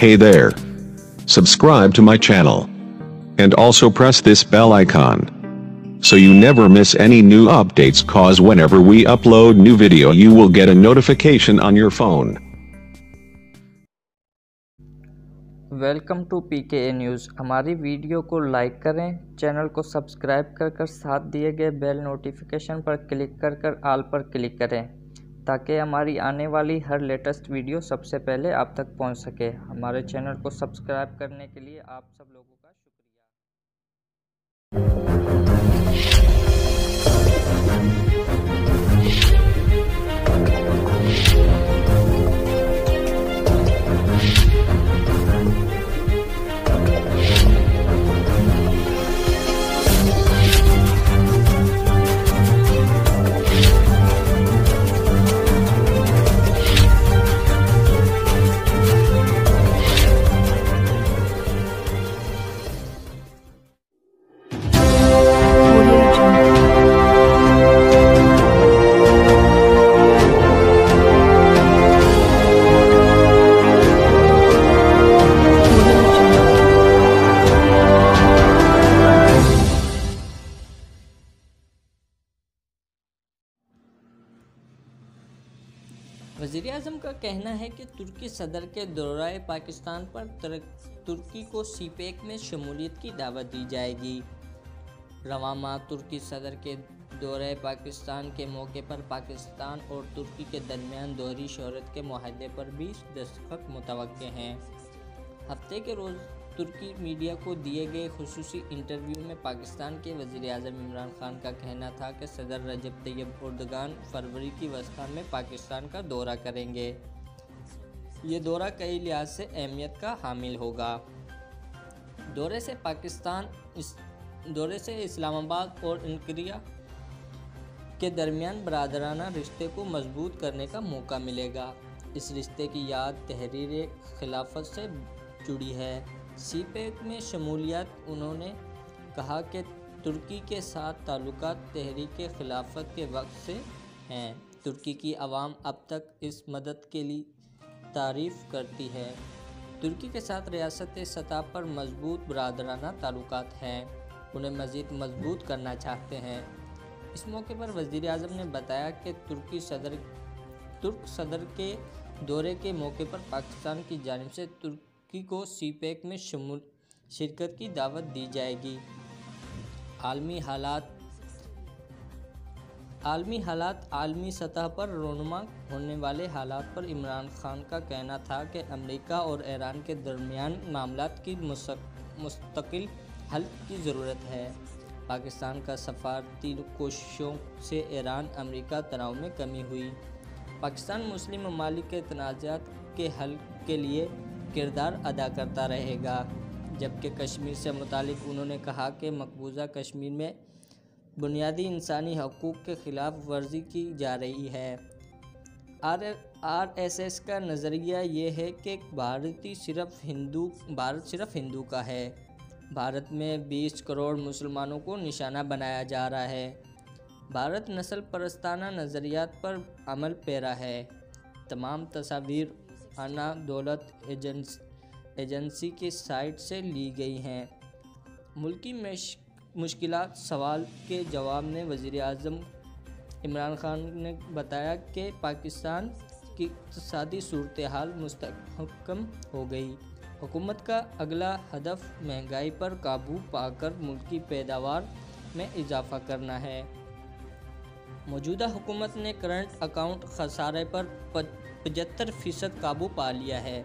Hey there. Subscribe to my channel. And also press this bell icon. So you never miss any new updates, cause whenever we upload new video you will get a notification on your phone. Welcome to PKA news. हमारी video को like करें, channel को subscribe कर साथ दिए गए bell notification पर click कर ऑल पर क्लिक करें ताकि हमारी आने वाली हर लेटेस्ट वीडियो सबसे पहले आप तक पहुंच सके। हमारे चैनल को सब्सक्राइब करने के लिए आप सब लोगों का वज़ीर-ए-आज़म का कहना है कि तुर्की सदर के दौरे पाकिस्तान पर तुर्की को सीपेक में शमूलियत की दावत दी जाएगी। रवां माह तुर्की सदर के दौरे पाकिस्तान के मौके पर पाकिस्तान और तुर्की के दरमियान दोहरी शोहरत के मुआहदे पर भी दस्तखत मुतवक्के हैं। हफ्ते के रोज़ तुर्की मीडिया को दिए गए खुसूसी इंटरव्यू में पाकिस्तान के वज़ीर-ए-आज़म इमरान खान का कहना था कि सदर रजब तैयब एर्दोगान फरवरी की वस्ता में पाकिस्तान का दौरा करेंगे। ये दौरा कई लिहाज से अहमियत का हामिल होगा। दौरे से इस्लामाबाद और एंकारा के दरमियान बरादराना रिश्ते को मजबूत करने का मौका मिलेगा। इस रिश्ते की याद तहरीर खिलाफत से जुड़ी है। सीपेक में शमूलियत। उन्होंने कहा कि तुर्की के साथ ताल्लुकात तहरीक खिलाफत के वक्त से हैं। तुर्की की आवाम अब तक इस मदद के लिए तारीफ़ करती है। तुर्की के साथ रियासती सतह पर मजबूत बरादराना ताल्लुकात हैं, उन्हें मज़ीद मजबूत करना चाहते हैं। इस मौके पर वज़ीर-ए-आज़म ने बताया कि तुर्क सदर के दौरे के मौके पर पाकिस्तान की जानिब से तुर्की को सीपेक में शिरकत की दावत दी जाएगी। आलमी सतह पर रोनुमा होने वाले हालात पर इमरान खान का कहना था कि अमेरिका और ईरान के दरमियान मामलात की मुस्तकिल हल की ज़रूरत है। पाकिस्तान का सफारती कोशिशों से ईरान अमेरिका तनाव में कमी हुई। पाकिस्तान मुस्लिम ममालिक के तनाज़ात के हल के लिए किरदार अदा करता रहेगा। जबकि कश्मीर से मुतालिक उन्होंने कहा कि मकबूजा कश्मीर में बुनियादी इंसानी हकूक़ के ख़िलाफ़ वर्जी की जा रही है। RSS का नज़रिया ये है कि भारत सिर्फ़ हिंदू का है। भारत में 20 करोड़ मुसलमानों को निशाना बनाया जा रहा है। भारत नस्ल परस्ताना नज़रियात पर अमल पेरा है। तमाम तस्वीर आना दौलत एजेंसी की साइट से ली गई हैं। मुल्की मुश्किलात सवाल के जवाब में वज़ीर-ए-आज़म इमरान खान ने बताया कि पाकिस्तान की इक़्तिसादी सूरत हाल मुस्तहकम हो गई। हुकूमत का अगला हदफ महंगाई पर काबू पाकर मुल्की पैदावार में इजाफ़ा करना है। मौजूदा हुकूमत ने करंट अकाउंट खसारे पर 75% काबू पा लिया है,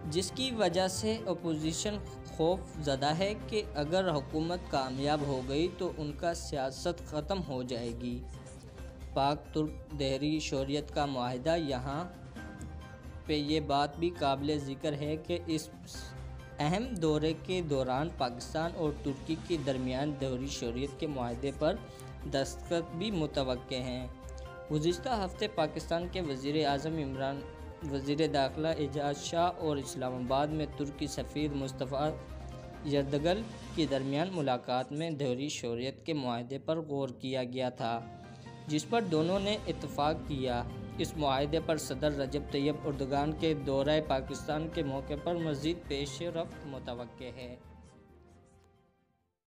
जिसकी वजह से अपोजिशन खौफ ज़दा है कि अगर हुकूमत कामयाब हो गई तो उनका सियासत ख़त्म हो जाएगी। पाक तुर्क दोहरी शोहरत का मुआहदा। यहाँ पे ये बात भी काबिल ज़िक्र है कि इस अहम दौरे के दौरान पाकिस्तान और तुर्की के दरमियान दोहरी शोहरत के मुआहदे पर दस्तखत भी मुतवक्के हैं। गुज़िश्ता हफ्ते पाकिस्तान के वज़ीर-ए-आज़म इमरान, वज़ीर दाखिला एजाज शाह और इस्लामाबाद में तुर्की सफ़ीर मुस्तफ़ा यर्दगल के दरमियान मुलाकात में दोहरी शोहरत के मुआहदे पर गौर किया गया था, जिस पर दोनों ने इत्तफ़ाक़ किया। اس معاہدے پر صدر رجب طیب اردوغان کے دورہ پاکستان کے موقع پر مزید پیش رفت متوقع ہے۔